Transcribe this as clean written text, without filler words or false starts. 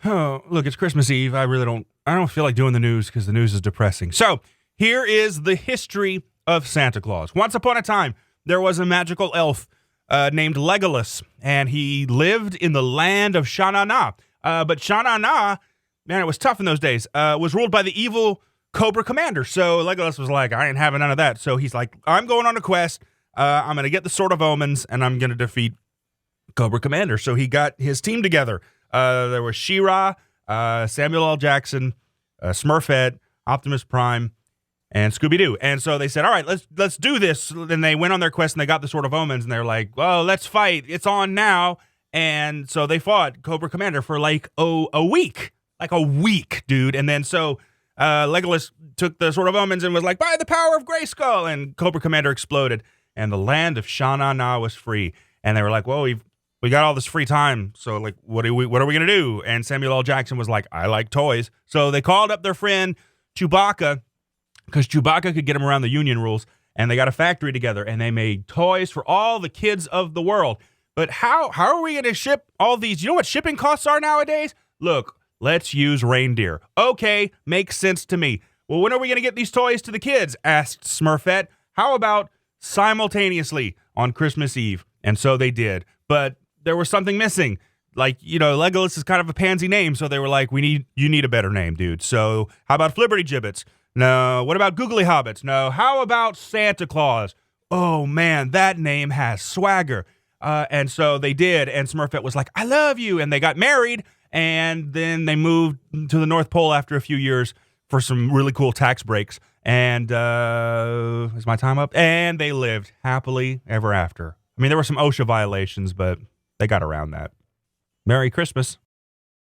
Oh, look, it's Christmas Eve. I don't feel like doing the news because the news is depressing. So here is the history of Santa Claus. Once upon a time, there was a magical elf named Legolas, and he lived in the land of Sha-na-na. But Sha-na-na, man, it was tough in those days, was ruled by the evil Cobra Commander. So Legolas was like, I ain't having none of that. So he's like, I'm going on a quest. I'm going to get the Sword of Omens, and I'm going to defeat Cobra Commander. So he got his team together. There was She-Ra, Samuel L. Jackson, Smurfette, Optimus Prime, and Scooby-Doo. And so they said, all right, let's do this. Then they went on their quest and they got the Sword of Omens, and they're like, well, let's fight. It's on now. And so they fought Cobra Commander for like a week. Like a week, dude. And then so Legolas took the Sword of Omens and was like, by the power of Grayskull. And Cobra Commander exploded. And the land of Sha-na-na was free. And they were like, well, we got all this free time, so like, what are we gonna do? And Samuel L. Jackson was like, I like toys. So they called up their friend Chewbacca, because Chewbacca could get him around the Union rules, and they got a factory together, and they made toys for all the kids of the world. But how are we gonna ship all these? You know what shipping costs are nowadays? Look, let's use reindeer. Okay, makes sense to me. Well, when are we gonna get these toys to the kids? Asked Smurfette. How about simultaneously on Christmas Eve? And so they did. But there was something missing. Like, Legolas is kind of a pansy name, so they were like, you need a better name, dude. So how about Flibberty Gibbets? No. What about Googly Hobbits? No. How about Santa Claus? Oh, man, that name has swagger. And so they did, and Smurfette was like, I love you, and they got married, and then they moved to the North Pole after a few years for some really cool tax breaks, and is my time up? And they lived happily ever after. I mean, there were some OSHA violations, but they got around that. Merry Christmas.